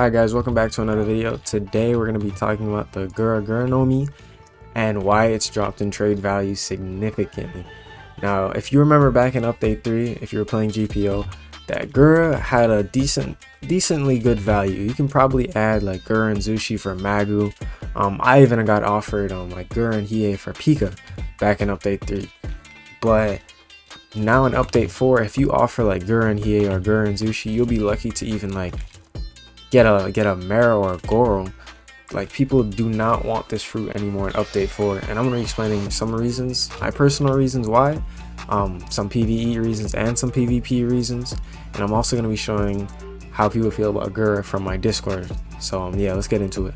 Alright guys, welcome back to another video. Today we're going to be talking about the GURA Nomi and why it's dropped in trade value significantly. Now, if you remember back in update 3, if you were playing GPO, that GURA had a decently good value. You can probably add like GURA and Zushi for Magu. I even got offered like GURA and Hiei for Pika back in update 3. But now in update 4, if you offer like GURA and Hiei or GURA and Zushi, you'll be lucky to even like get a Mara or a Goro. Like, people do not want this fruit anymore in update 4, and I'm going to be explaining some reasons, my personal reasons why, some PvE reasons and some PvP reasons, and I'm also going to be showing how people feel about GURA from my Discord. So yeah, let's get into it.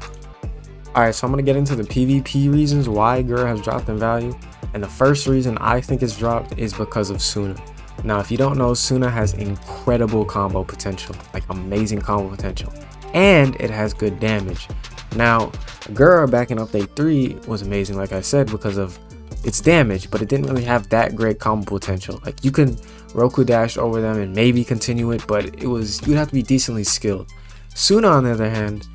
Alright, so I'm going to get into the PvP reasons why GURA has dropped in value, and the first reason I think it's dropped is because of Suna. Now, if you don't know, Suna has incredible combo potential, like amazing combo potential, and it has good damage. Now, GURA back in update 3 was amazing, like I said, because of its damage, but it didn't really have that great combo potential. Like, you can Roku dash over them and maybe continue it, but you'd have to be decently skilled. Suna, on the other hand,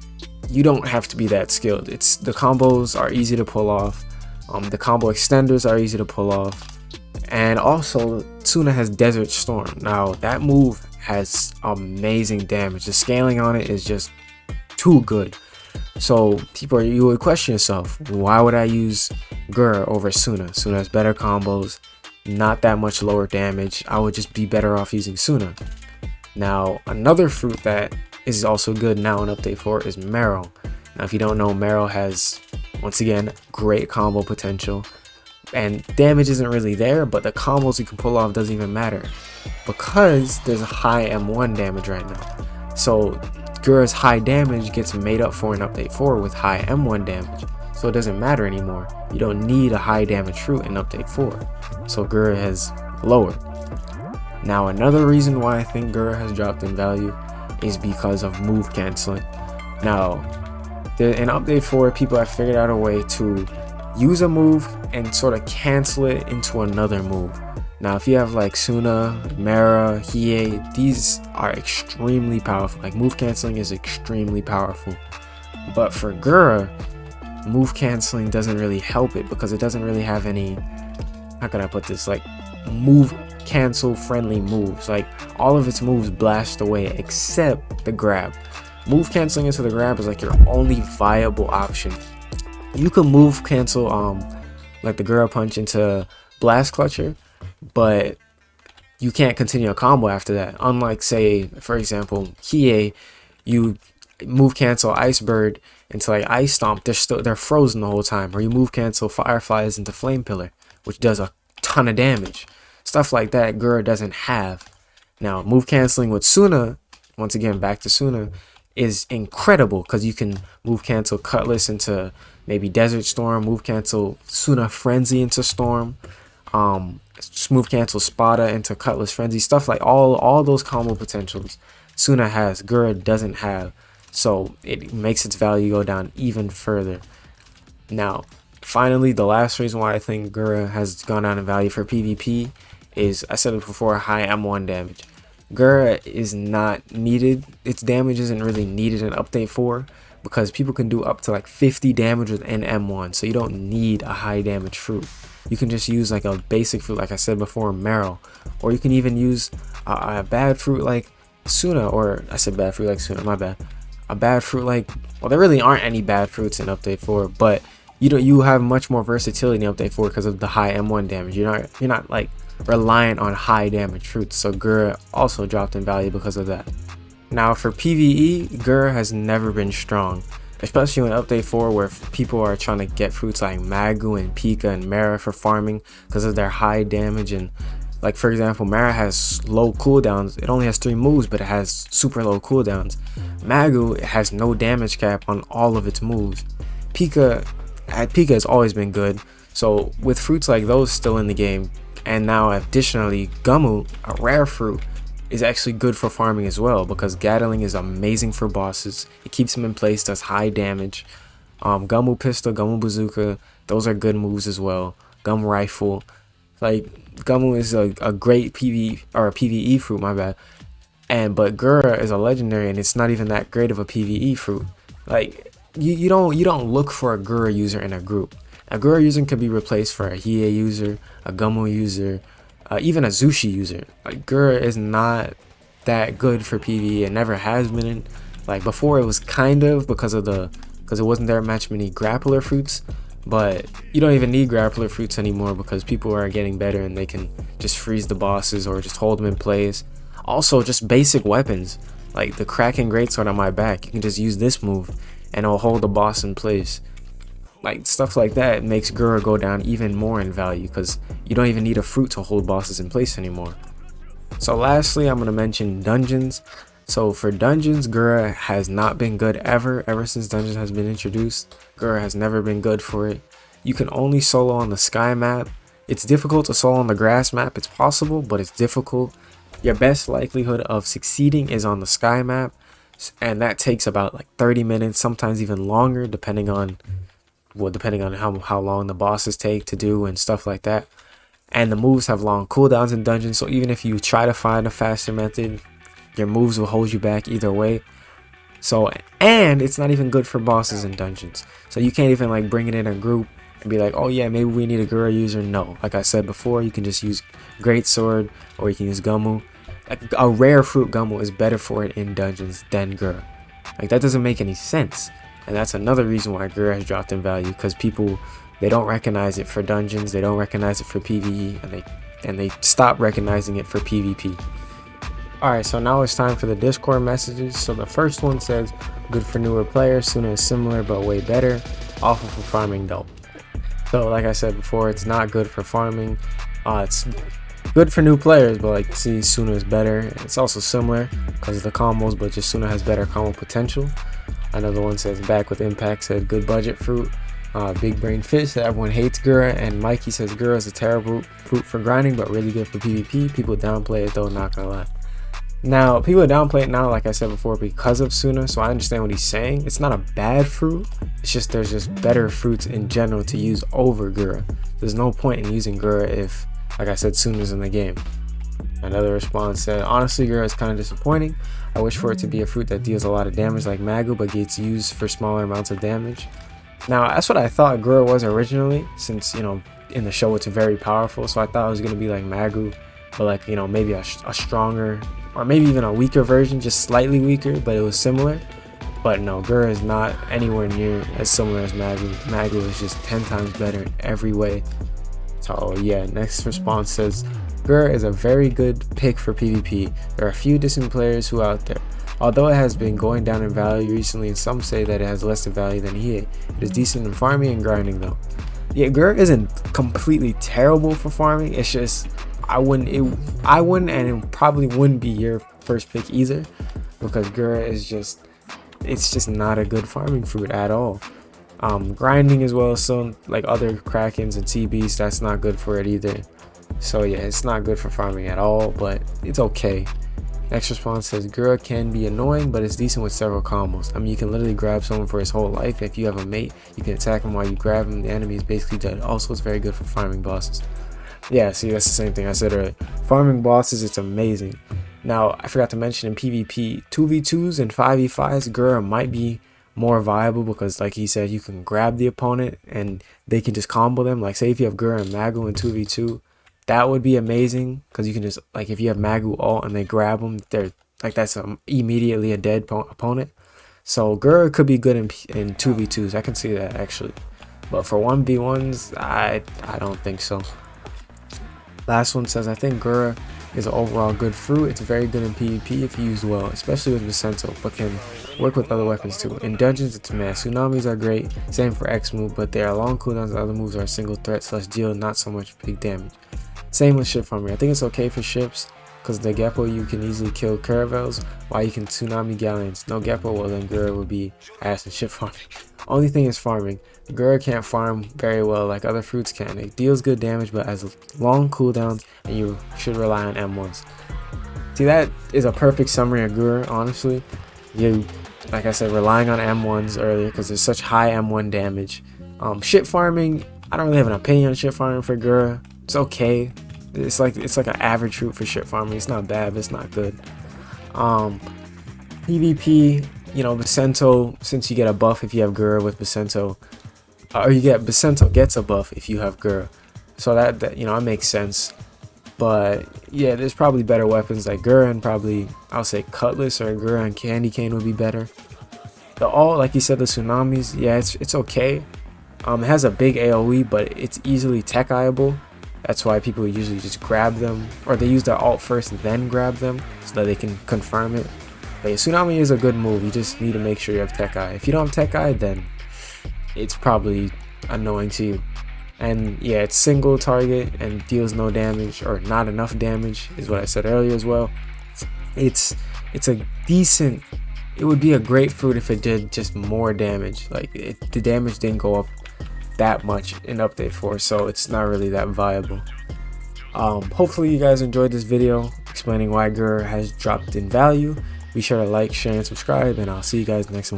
you don't have to be that skilled. The combos are easy to pull off. The combo extenders are easy to pull off. And also, Suna has Desert Storm. Now, that move has amazing damage. The scaling on it is just too good. So, you would question yourself, why would I use GURA over Suna? Suna has better combos, not that much lower damage. I would just be better off using Suna. Now, another fruit that is also good now in update 4 is Marrow. Now, if you don't know, Marrow has, once again, great combo potential. And damage isn't really there, but the combos you can pull off doesn't even matter because there's a high M1 damage right now. So GURA's high damage gets made up for in update 4 with high M1 damage, so it doesn't matter anymore. You don't need a high damage fruit in update 4, so GURA has lowered. Now, another reason why I think GURA has dropped in value is because of move canceling. Now, in update 4, people have figured out a way to use a move and sort of cancel it into another move. Now, if you have like Suna, Mara, Hiei, these are extremely powerful. Like, move canceling is extremely powerful. But for GURA, move canceling doesn't really help it because it doesn't really have any, how can I put this, like move cancel friendly moves. Like, all of its moves blast away except the grab. Move canceling into the grab is like your only viable option. You can move cancel like the GURA punch into Blast Clutcher, but you can't continue a combo after that. Unlike, say, for example, Hiei, you move cancel Ice Bird into like Ice Stomp, they're frozen the whole time. Or you move cancel Fireflies into Flame Pillar, which does a ton of damage. Stuff like that GURA doesn't have. Now, move canceling with Suna, once again back to Suna, is incredible because you can move cancel Cutlass into maybe Desert Storm, move cancel Suna Frenzy into Storm, move cancel Spada into Cutlass Frenzy, stuff like all those combo potentials Suna has, GURA doesn't have, so it makes its value go down even further. Now, finally, the last reason why I think GURA has gone down in value for PvP is, I said it before, high M1 damage. GURA is not needed. Its damage isn't really needed in update 4 because people can do up to like 50 damage with an M1, so you don't need a high damage fruit. You can just use like a basic fruit, like I said before, Marrow, or you can even use a bad fruit like Suna, or I said bad fruit like Suna, my bad. A bad fruit like, well, there really aren't any bad fruits in update 4, but you have much more versatility in update 4 because of the high M1 damage. You're not like reliant on high damage fruits, so GURA also dropped in value because of that. Now, for PvE, GURA has never been strong, especially in update 4 where people are trying to get fruits like Magu and Pika and Mara for farming because of their high damage. And like, for example, Mara has low cooldowns. It only has 3 moves, but it has super low cooldowns. Magu has no damage cap on all of its moves. Pika has always been good, so with fruits like those still in the game, and now additionally Gumu, a rare fruit, is actually good for farming as well because Gatling is amazing for bosses. It keeps him in place, does high damage. Gumu Pistol, Gumu Bazooka, those are good moves as well. Gumu Rifle, like Gumu is a great PvE fruit, my bad. But GURA is a legendary, and it's not even that great of a PvE fruit. Like you don't look for a GURA user in a group. A GURA user can be replaced for a Hiei user, a Gummo user, even a Zushi user. Like GURA is not that good for PvE. It never has been. Like before, it was kind of because it wasn't there much many grappler fruits. But you don't even need grappler fruits anymore because people are getting better and they can just freeze the bosses or just hold them in place. Also, just basic weapons like the Kraken Greatsword on my back. You can just use this move and it'll hold the boss in place. Like stuff like that makes GURA go down even more in value because you don't even need a fruit to hold bosses in place anymore. So lastly, I'm going to mention dungeons. So for dungeons, GURA has not been good ever since dungeons has been introduced. GURA has never been good for it. You can only solo on the sky map. It's difficult to solo on the grass map. It's possible, but it's difficult. Your best likelihood of succeeding is on the sky map, and that takes about like 30 minutes, sometimes even longer, depending on how long the bosses take to do and stuff like that. And the moves have long cooldowns in dungeons, so even if you try to find a faster method, your moves will hold you back either way. So, and it's not even good for bosses in dungeons. So you can't even like bring it in a group and be like, oh yeah, maybe we need a GURA user. No, like I said before, you can just use Greatsword or you can use Gummo. Like a rare fruit Gummo is better for it in dungeons than GURA. Like that doesn't make any sense. And that's another reason why GURA has dropped in value, because people, they don't recognize it for dungeons, they don't recognize it for PvE, and they stop recognizing it for PvP. Alright, so now it's time for the Discord messages. So the first one says, good for newer players, Suna is similar but way better, awful for farming though. So like I said before, it's not good for farming. It's good for new players, but like see, Suna is better. It's also similar because of the combos, but just Suna has better combo potential. Another one says, back with impact, said good budget fruit. Big Brain Fish said everyone hates GURA, and Mikey says GURA is a terrible fruit for grinding but really good for PvP. People downplay it though, not gonna lie. Now, people downplay it now, like I said before, because of Suna, so I understand what he's saying. It's not a bad fruit, it's just there's just better fruits in general to use over GURA. There's no point in using GURA if, like I said, Suna's in the game. Another response said, honestly, GURA is kind of disappointing. I wish for it to be a fruit that deals a lot of damage like Magu, but gets used for smaller amounts of damage. Now, that's what I thought GURA was originally, since, you know, in the show it's very powerful, so I thought it was going to be like Magu, but like, you know, maybe a stronger, or maybe even a weaker version, just slightly weaker, but it was similar. But no, GURA is not anywhere near as similar as Magu. Magu is just 10 times better in every way. So yeah, next response says, GURA is a very good pick for PvP. There are a few decent players who are out there. Although it has been going down in value recently, and some say that it has less value than Hiei, it is decent in farming and grinding though. Yeah, GURA isn't completely terrible for farming. It's just I wouldn't, and it probably wouldn't be your first pick either, because GURA is just, it's just not a good farming fruit at all. Grinding as well, so like other Krakens and Sea Beasts, that's not good for it either. So yeah, it's not good for farming at all, but it's okay. Next response says, GURA can be annoying, but it's decent with several combos. I mean, you can literally grab someone for his whole life. If you have a mate, you can attack him while you grab him. The enemy is basically dead. Also, it's very good for farming bosses. Yeah, see, that's the same thing I said earlier. Farming bosses, it's amazing. Now, I forgot to mention in PvP, 2v2s and 5v5s, GURA might be more viable because, like he said, you can grab the opponent and they can just combo them. Like, say if you have GURA and Magu in 2v2, that would be amazing because you can just, like, if you have Magu ult and they grab them, they're like, that's immediately a dead opponent. So GURA could be good in 2v2s. I can see that actually, but for 1v1s, I don't think so. Last one says, I think GURA is an overall good fruit. It's very good in PvP if used well, especially with Vicento, but can work with other weapons too. In dungeons, it's meh. Tsunamis are great, same for X move, but they are long cooldowns and other moves are a single threat / deal not so much big damage. Same with ship farming. I think it's okay for ships because the Geppo, you can easily kill caravels while you can tsunami galleons. No Geppo, well then GURA would be ass in ship farming. Only thing is farming. GURA can't farm very well like other fruits can. It deals good damage but has long cooldowns and you should rely on M1s. See, that is a perfect summary of GURA, honestly. You, like I said, relying on M1s earlier because there's such high M1 damage. Ship farming, I don't really have an opinion on ship farming for GURA. It's okay. It's like an average fruit for ship farming. It's not bad, but it's not good. PvP, you know, Basento, since you get a buff if you have GURA with Basento, or you get Basento gets a buff if you have GURA, so that you know, it makes sense. But yeah, there's probably better weapons like GURA, and probably I'll say Cutlass or GURA and Candy Cane would be better. Like you said, the Tsunamis, yeah, it's okay. It has a big AoE, but it's easily tech-eyeable. That's why people usually just grab them, or they use their ult first and then grab them so that they can confirm it. But yeah, Tsunami is a good move. You just need to make sure you have Tech Eye. If you don't have Tech Eye, then it's probably annoying to you. And yeah, it's single target and deals no damage, or not enough damage, is what I said earlier as well. It's a decent. It would be a great fruit if it did just more damage. Like the damage didn't go up that much in update 4, so it's not really that viable. Hopefully you guys enjoyed this video explaining why GURA has dropped in value. Be sure to like, share, and subscribe, and I'll see you guys next one.